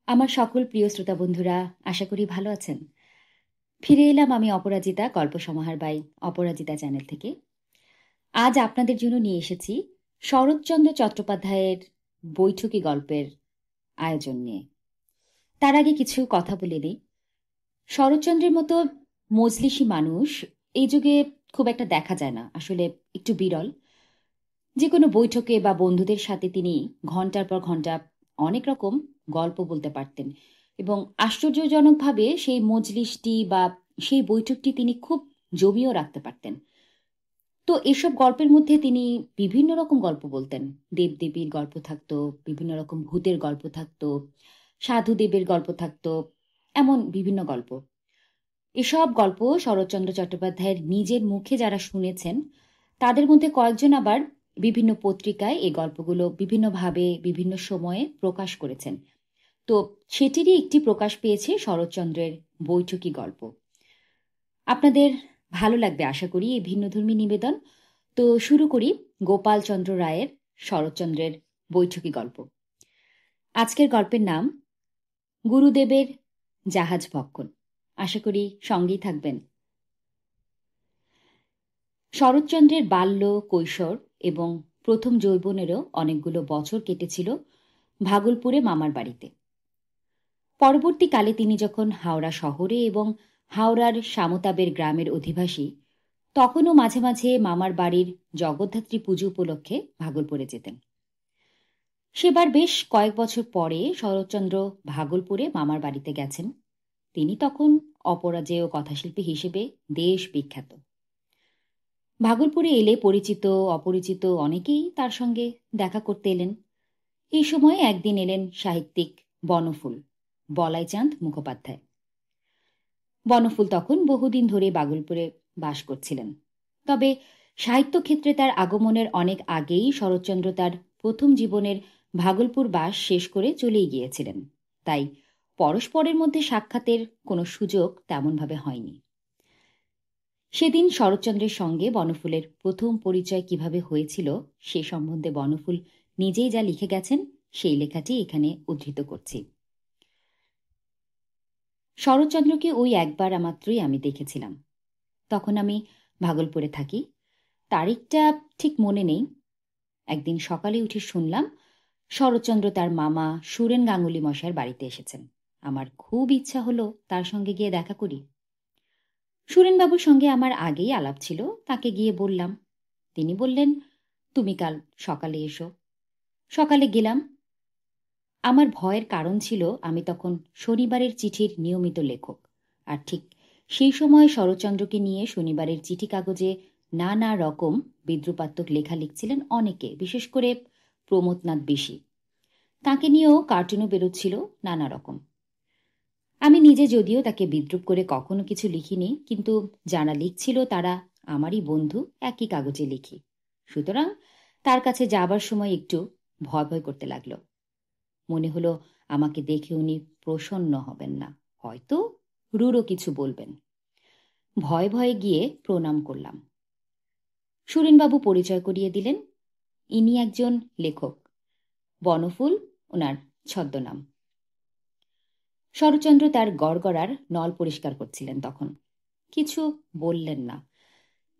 আমার সকল প্রিয় শ্রোতা বন্ধুরা, আশা করি ভালো আছেন। ফিরে এলাম আমি অপরাজিতা, গল্প সমাহার বাই অপরাজিতা চ্যানেল থেকে। আজ আপনাদের জন্য নিয়ে এসেছি শরৎচন্দ্র চট্টোপাধ্যায়ের বৈঠকি গল্পের আয়োজন নিয়ে। তার আগে কিছু কথা বলে নিই। শরৎচন্দ্রের মতো মজলিসি মানুষ এই যুগে খুব একটা দেখা যায় না, আসলে একটু বিরল। যে কোনো বৈঠকে বা বন্ধুদের সাথে তিনি ঘন্টার পর ঘন্টা অনেক রকম গল্প বলতে পারতেন, এবং আশ্চর্যজনকভাবে সেই মজলিসটি বা সেই বৈঠকটি তিনি খুব জমিয়েও রাখতে পারতেন। তো এসব গল্পের মধ্যে তিনি বিভিন্ন রকম গল্প বলতেন। দেবদেবীর গল্প থাকতো, বিভিন্ন রকম ভূতের গল্প থাকতো, সাধুদেবের গল্প থাকতো, এমন বিভিন্ন গল্প। এসব গল্প শরৎচন্দ্র চট্টোপাধ্যায়ের নিজের মুখে যারা শুনেছেন, তাদের মধ্যে কয়েকজন আবার বিভিন্ন পত্রিকায় এই গল্পগুলো বিভিন্নভাবে বিভিন্ন সময়ে প্রকাশ করেছেন। তো সেটিরই একটি প্রকাশ পেয়েছে শরৎচন্দ্রের বৈঠকি গল্প। আপনাদের ভালো লাগবে আশা করি এই ভিন্নধর্মী নিবেদন। তো শুরু করি গোপালচন্দ্র রায়ের শরৎচন্দ্রের বৈঠকি গল্প। আজকের গল্পের নাম গুরুদেবের জাহাজ ভক্ষণ। আশা করি সঙ্গেই থাকবেন। শরৎচন্দ্রের বাল্য, কৈশোর এবং প্রথম যৌবনেরও অনেকগুলো বছর কেটেছিল ভাগলপুরে মামার বাড়িতে। পরবর্তীকালে তিনি যখন হাওড়া শহরে এবং হাওড়ার সামতাবের গ্রামের অধিবাসী, তখনও মাঝে মাঝে মামার বাড়ির জগদ্ধাত্রী পুজো উপলক্ষে ভাগলপুরে যেতেন। সেবার বেশ কয়েক বছর পরে শরৎচন্দ্র ভাগলপুরে মামার বাড়িতে গেছেন। তিনি তখন অপরাজেয় কথাশিল্পী হিসেবে দেশ বিখ্যাত। ভাগলপুরে এলে পরিচিত অপরিচিত অনেকেই তার সঙ্গে দেখা করতে এলেন। এই সময়ে একদিন এলেন সাহিত্যিক বনফুল, বলাইচাঁদ মুখোপাধ্যায়। বনফুল তখন বহুদিন ধরে ভাগলপুরে বাস করছিলেন। তবে সাহিত্যক্ষেত্রে তার আগমনের অনেক আগেই শরৎচন্দ্র তার প্রথম জীবনের ভাগলপুর বাস শেষ করে চলেই গিয়েছিলেন। তাই পরস্পরের মধ্যে সাক্ষাতের কোনো সুযোগ তেমনভাবে হয়নি। সেদিন শরৎচন্দ্রের সঙ্গে বনফুলের প্রথম পরিচয় কিভাবে হয়েছিল সে সম্বন্ধে বনফুল নিজেই যা লিখে গেছেন, সেই লেখাটি এখানে উদ্ধৃত করছি। শরৎচন্দ্রকে ওই একবার মাত্রই আমি দেখেছিলাম। তখন আমি ভাগলপুরে থাকি। তারিখটা ঠিক মনে নেই। একদিন সকালে উঠে শুনলাম শরৎচন্দ্র তার মামা সুরেন গাঙ্গুলি মশাইয়ের বাড়িতে এসেছেন। আমার খুব ইচ্ছা হলো তার সঙ্গে গিয়ে দেখা করি। সুরেনবাবুর সঙ্গে আমার আগেই আলাপ ছিল, তাকে গিয়ে বললাম। তিনি বললেন, তুমি কাল সকালে এসো। সকালে গেলাম। আমার ভয়ের কারণ ছিল আমি তখন শনিবারের চিঠির নিয়মিত লেখক, আর ঠিক সেই সময় শরৎচন্দ্রকে নিয়ে শনিবারের চিঠি কাগজে নানা রকম বিদ্রুপাত্মক লেখা লিখছিলেন অনেকে, বিশেষ করে প্রমথনাথ বেশি। তাকে নিয়েও কার্টুনও বেরোচ্ছিল নানা রকম। আমি নিজে যদিও তাকে বিদ্রুপ করে কখনো কিছু লিখিনি, কিন্তু যারা লিখছিল তারা আমারই বন্ধু, একই কাগজে লিখি। সুতরাং তার কাছে যাবার সময় একটু ভয় ভয় করতে লাগলো। মনে হলো আমাকে দেখে উনি প্রসন্ন হবেন না, হয়তো রূঢ় কিছু বলবেন। ভয়ে ভয়ে গিয়ে প্রণাম করলাম। সুরেনবাবু পরিচয় করিয়ে দিলেন, ইনি একজন লেখক, বনফুল ওনার ছদ্মনাম। শরৎচন্দ্র তার গড়গড়ার নল পরিষ্কার করছিলেন তখন। কিছু বললেন না,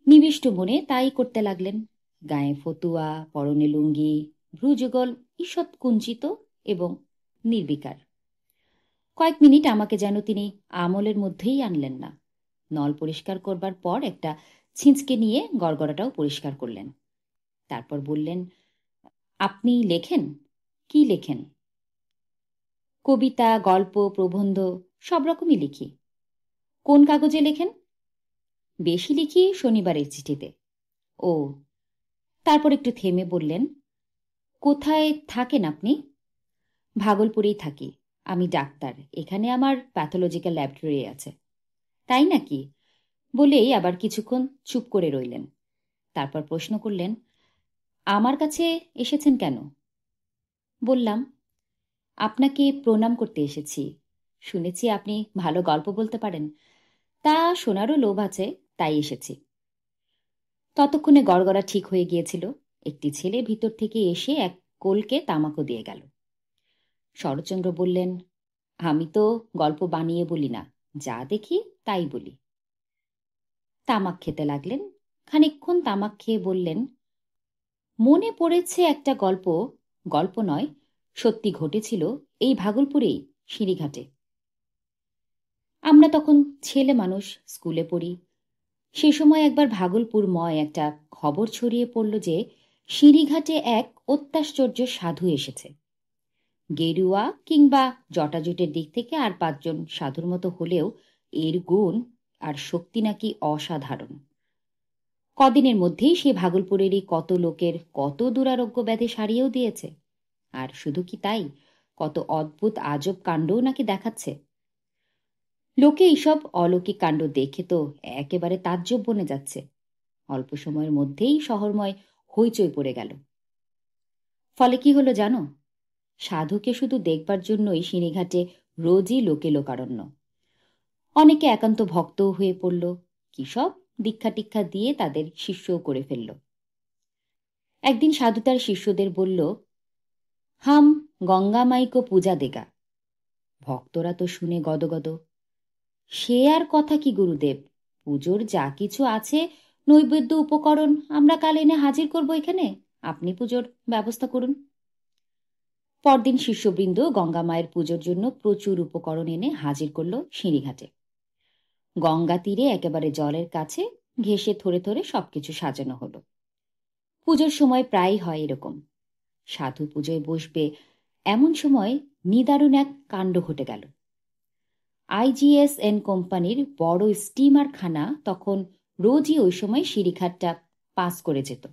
নিবিষ্ট মনে তাই করতে লাগলেন। গায়ে ফতুয়া, পরনে লুঙ্গি, ভ্রুযুগল ঈষৎ কুঞ্চিত এবং নির্বিকার। কয়েক মিনিট আমাকে যেন তিনি আমলের মধ্যেই আনলেন না। নল পরিষ্কার করবার পর একটা ছিঁচকে নিয়ে গড়গড়াটাও পরিষ্কার করলেন। তারপর বললেন, আপনি লেখেন? কি লেখেন? কবিতা, গল্প, প্রবন্ধ সব রকমই লিখি। কোন কাগজে লেখেন? বেশি লিখি শনিবারের চিঠিতে। ও। তারপর একটু থেমে বললেন, কোথায় থাকেন আপনি? ভাগলপুরেই থাকি। আমি ডাক্তার, এখানে আমার প্যাথোলজিক্যাল ল্যাবরেটরি আছে। তাই নাকি? বলেই আবার কিছুক্ষণ চুপ করে রইলেন। তারপর প্রশ্ন করলেন, আমার কাছে এসেছেন কেন? বললাম, আপনাকে প্রণাম করতে এসেছি। শুনেছি আপনি ভালো গল্প বলতে পারেন, তা শোনারও লোভ আছে, তাই এসেছি। ততক্ষণে গড়গড়া ঠিক হয়ে গিয়েছিল। একটি ছেলে ভিতর থেকে এসে এক কোলকে তামাকও দিয়ে গেল। শরৎচন্দ্র বললেন, আমি তো গল্প বানিয়ে বলি না, যা দেখি তাই বলি। তামাক খেতে লাগলেন। খানিকক্ষণ তামাক খেয়ে বললেন, মনে পড়েছে একটা গল্প। গল্প নয়, সত্যি ঘটেছিল এই ভাগলপুরেই, সিঁড়িঘাটে। আমরা তখন ছেলে মানুষ, স্কুলে পড়ি। সে সময় একবার ভাগলপুরময় একটা খবর ছড়িয়ে পড়ল যে সিঁড়িঘাটে এক অত্যাশ্চর্য সাধু এসেছে। গেরুয়া কিংবা জটাজুটের দিক থেকে আর 5 জন সাধুর মতো হলেও এর গুণ আর শক্তি নাকি অসাধারণ। কদিনের মধ্যেই সে ভাগলপুরেরই কত লোকের কত দুরারোগ্য ব্যাধি সারিয়েও দিয়েছে। আর শুধু কি তাই, কত অদ্ভুত আজব কাণ্ডও নাকি দেখাচ্ছে। লোকে এইসব অলৌকিক কাণ্ড দেখে তো একেবারে তাজ্জব বনে যাচ্ছে। অল্প সময়ের মধ্যেই শহরময় হইচই পড়ে গেল। ফলে কি হলো জানো? সাধুকে শুধু দেখবার জন্যই সিঁড়িঘাটে রোজই লোকে লোকারণ্য। অনেকে একান্ত ভক্তও হয়ে পড়ল, কি সব দীক্ষা টিক্ষা দিয়ে তাদের শিষ্যও করে ফেলল। একদিন সাধু তার শিষ্যদের বলল, হাম গঙ্গা মাইকো পূজা দেগা। ভক্তরা তো শুনে গদগদ। সে আর কথা কি গুরুদেব, পুজোর যা কিছু আছে নৈবেদ্য উপকরণ আমরা কাল এনে হাজির করব এখানে, আপনি পুজোর ব্যবস্থা করুন। পরদিন শিষ্যবৃন্দ গঙ্গা মায়ের পুজোর জন্য প্রচুর উপকরণ এনে হাজির করল সিঁড়িঘাটে। গঙ্গা তীরে একেবারে জলের কাছে ঘেঁষে থরে থরে সবকিছু সাজানো হলো। পুজোর সময় প্রায়ই হয় এরকম। সাধু পুজোয় বসবে এমন সময় নিদারুণ এক কাণ্ড ঘটে গেল। IGSN কোম্পানির বড় স্টিমারখানা তখন রোজই ওই সময় সিঁড়িঘাটটা পাস করে যেত।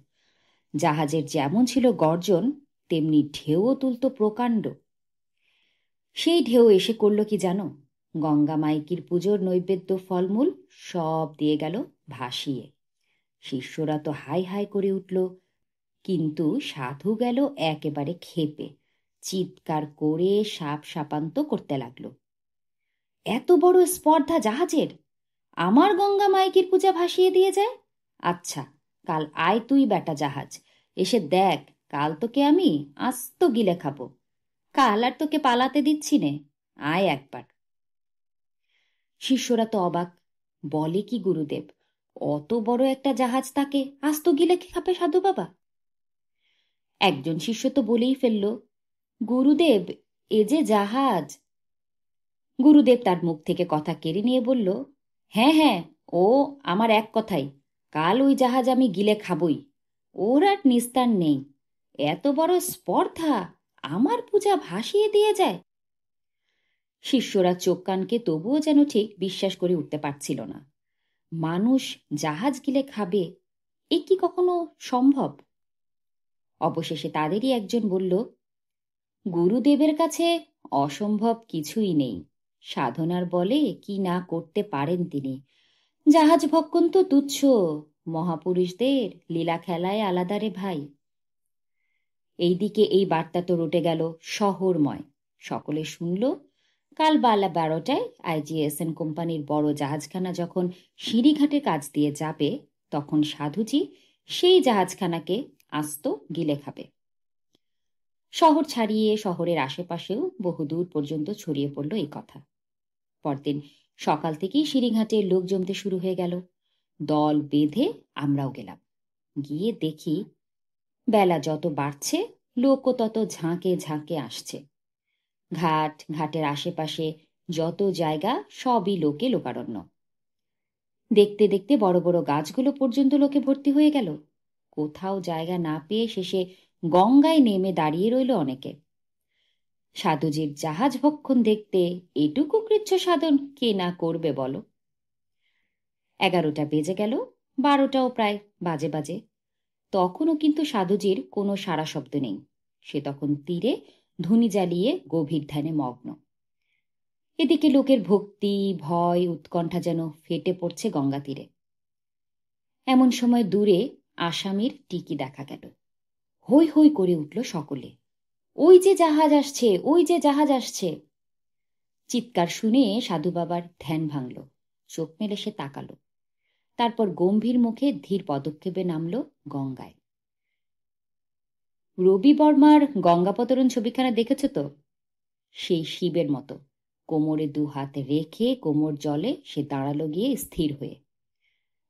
জাহাজের যেমন ছিল গর্জন, তেমনি ঢেউও তুলত প্রকাণ্ড। সেই ঢেউ এসে করল কি জানো? গঙ্গা মাইকির পুজোর নৈবেদ্য ফলমূল সব দিয়ে গেল ভাসিয়ে। শিষ্যরা তো হাই হাই করে উঠল, কিন্তু সাধু গেল একেবারে ক্ষেপে, চিৎকার করে সাপ সাপান্ত করতে লাগলো। এত বড় স্পর্ধা জাহাজের! আমার গঙ্গা মাইকির পূজা ভাসিয়ে দিয়ে যায়? আচ্ছা, কাল আয় তুই বেটা জাহাজ, এসে দেখ কাল তোকে আমি আস্ত গিলে খাবো। কাল আর তোকে পালাতে দিচ্ছি নে, আয় একবার। শিষ্যরা তো অবাক, বলে কি গুরুদেব, অত বড় একটা জাহাজ তাকে আস্ত গিলে খাবে সাধু বাবা? একজন শিষ্য তো বলেই ফেলল, গুরুদেব এ যে জাহাজ। গুরুদেব তার মুখ থেকে কথা কেড়ে নিয়ে বলল, হ্যাঁ হ্যাঁ, ও আমার এক কথাই, কাল ওই জাহাজ আমি গিলে খাবই, ওর আর নিস্তার নেই। এত বড় স্পর্ধা, আমার পূজা ভাসিয়ে দিয়ে যায়। শিষ্যরা চোখ কানকে তবুও যেন ঠিক বিশ্বাস করে উঠতে পারছিল না। মানুষ জাহাজ গিলে খাবে, এ কি কখনো সম্ভব? অবশেষে তাদেরই একজন বলল, গুরুদেবের কাছে অসম্ভব কিছুই নেই। সাধনার বলে কি না করতে পারেন তিনি। জাহাজ ভক্ষণ তো তুচ্ছ, মহাপুরুষদের লীলা খেলায় আলাদা রে ভাই। এইদিকে এই বার্তা তো রটে গেল শহরময়। সকলে শুনল, কাল বেলা 12টায় IGSN কোম্পানির বড় জাহাজখানা যখন সিঁড়িঘাটের কাছ দিয়ে যাবে, তখন সাধুজি সেই জাহাজখানাকে আস্ত গিলে খাবে। শহর ছাড়িয়ে শহরের আশেপাশেও বহুদূর পর্যন্ত ছড়িয়ে পড়ল এই কথা। পরদিন সকাল থেকেই সিঁড়িঘাটে লোক জমতে শুরু হয়ে গেল। দল বেঁধে আমরাও গেলাম। গিয়ে দেখি বেলা যত বাড়ছে লোকও তত ঝাঁকে ঝাঁকে আসছে। ঘাট, ঘাটের আশেপাশে যত জায়গা সবই লোকে লোকারণ্য। দেখতে দেখতে বড় বড় গাছগুলো পর্যন্ত লোকে ভর্তি হয়ে গেল। কোথাও জায়গা না পেয়ে শেষে গঙ্গায় নেমে দাঁড়িয়ে রইল অনেকে। সাধুজির জাহাজ ভক্ষণ দেখতে এটুকু কৃচ্ছ সাধন কে না করবে বলো? 11টা বেজে গেল, 12টাও প্রায় বাজে বাজে। তখনও কিন্তু সাধুজির কোনো সাড়া শব্দ নেই। সে তখন তীরে ধুনি জ্বালিয়ে গভীর ধ্যানে মগ্ন। এদিকে লোকের ভক্তি, ভয়, উৎকণ্ঠা যেন ফেটে পড়ছে গঙ্গা তীরে। এমন সময় দূরে আসামির টিকি দেখা গেল। হৈ হৈ করে উঠল সকলে, ওই যে জাহাজ আসছে, ওই যে জাহাজ আসছে। চিৎকার শুনে সাধু বাবার ধ্যান ভাঙল। চোখ মেলে সে তাকালো। তারপর গম্ভীর মুখে ধীর পদক্ষেপে নামল গঙ্গায়। রবি বর্মার গঙ্গাবতরণ ছবিখানা দেখেছ তো? সেই শিবের মতো কোমরে দু হাত রেখে কোমর জলে সে দাঁড়ালো গিয়ে স্থির হয়ে।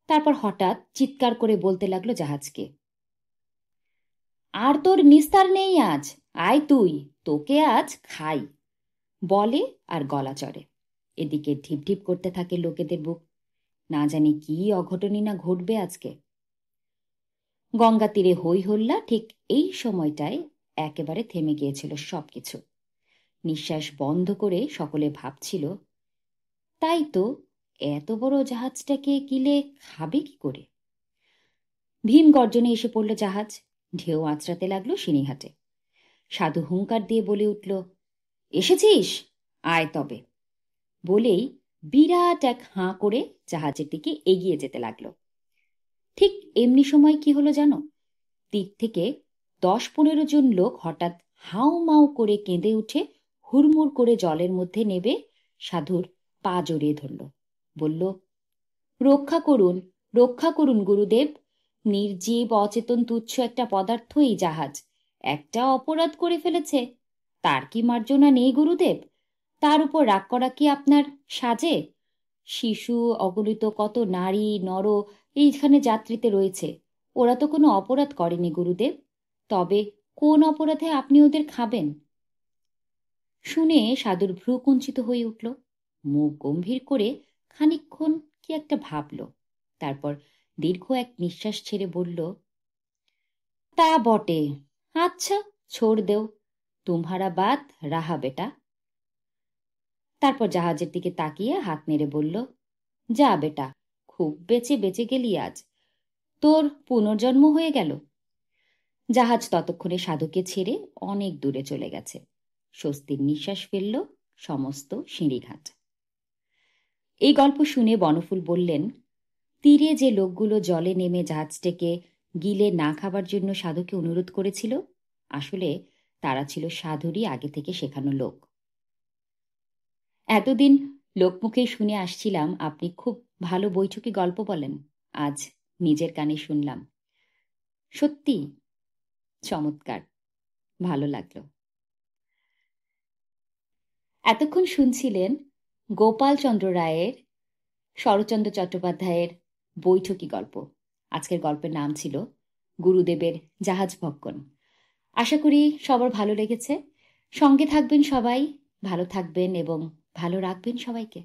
তারপর হঠাৎ চিৎকার করে বলতে লাগলো জাহাজকে, আর তোর নিস্তার নেই আজ, আয় তুই, তোকে আজ খাই, বলে আর গলা চড়ে। এদিকে ঢিপ ঢিপ করতে থাকে লোকেদের বুক। না জানি কি অঘটনই না ঘটবে আজকে। গঙ্গা তীরে হই হল্লা ঠিক এই সময়টায় একেবারে থেমে গিয়েছিল সবকিছু। নিঃশ্বাস বন্ধ করে সকলে ভাবছিল, তাই তো, এত বড় জাহাজটাকে কিলে খাবে কি করে? ভীম গর্জনে এসে পড়ল জাহাজ, ঢেউ আঁচড়াতে লাগলো সিনিঘাটে। সাধু হুঙ্কার দিয়ে বলে উঠল, এসেছিস, আয় তবে, বলেই বিরাট এক হাঁ করে জাহাজের দিকে এগিয়ে যেতে লাগলো। ঠিক এমনি সময় কি হলো জানো? তীর থেকে 10-15 জন লোক হঠাৎ হাউ মাউ করে কেঁদে উঠে হুড়মুড় করে জলের মধ্যে নেবে সাধুর পা জড়িয়ে ধরল। বলল, রক্ষা করুন, রক্ষা করুন গুরুদেব, নির্জীব অচেতন তুচ্ছ একটা পদার্থ এই জাহাজ, একটা অপরাধ করে ফেলেছে, তার কি মার্জনা নেই গুরুদেব? তার উপর রাগ করা কি আপনার সাজে? শিশু অগণিত কত নারী নর এইখানে যাত্রীতে রয়েছে, ওরা তো কোনো অপরাধ করেনি গুরুদেব, তবে কোন অপরাধে আপনি ওদের খাবেন? শুনে সাধুর ভ্রু কুঞ্চিত হয়ে উঠল। মুখ গম্ভীর করে খানিকক্ষণ কি একটা ভাবল, তারপর দীর্ঘ এক নিঃশ্বাস ছেড়ে বলল, তা বটে, আচ্ছা ছোড় দেও, তুমহারা বাত রাহা বেটা। তারপর জাহাজের দিকে তাকিয়ে হাত নেড়ে বলল, যা বেটা, খুব বেঁচে বেঁচে গেলি আজ, তোর পুনর্জন্ম হয়ে গেল। জাহাজ ততক্ষণে সাধুকে ছেড়ে অনেক দূরে চলে গেছে। স্বস্তির নিঃশ্বাস ফেলল সমস্ত সিঁড়িঘাট। এই গল্প শুনে বনফুল বললেন, তীরে যে লোকগুলো জলে নেমে জাহাজটাকে গিলে না খাবার জন্য সাধুকে অনুরোধ করেছিল, আসলে তারা ছিল সাধুরই আগে থেকে শেখানো লোক। এতদিন লোকমুখে শুনে আসছিলাম আপনি খুব ভালো বৈঠকি গল্প বলেন, আজ নিজের কানে শুনলাম, সত্যি চমৎকার, ভালো লাগলো। এতক্ষণ শুনছিলেন গোপালচন্দ্র রায়ের শরৎচন্দ্র চট্টোপাধ্যায়ের বৈঠকি গল্প। আজকের গল্পের নাম ছিল গুরুদেবের জাহাজ ভক্ষণ। আশা করি সবার ভালো লেগেছে। সঙ্গে থাকবেন সবাই, ভালো থাকবেন এবং ভালো রাখবেন সবাইকে।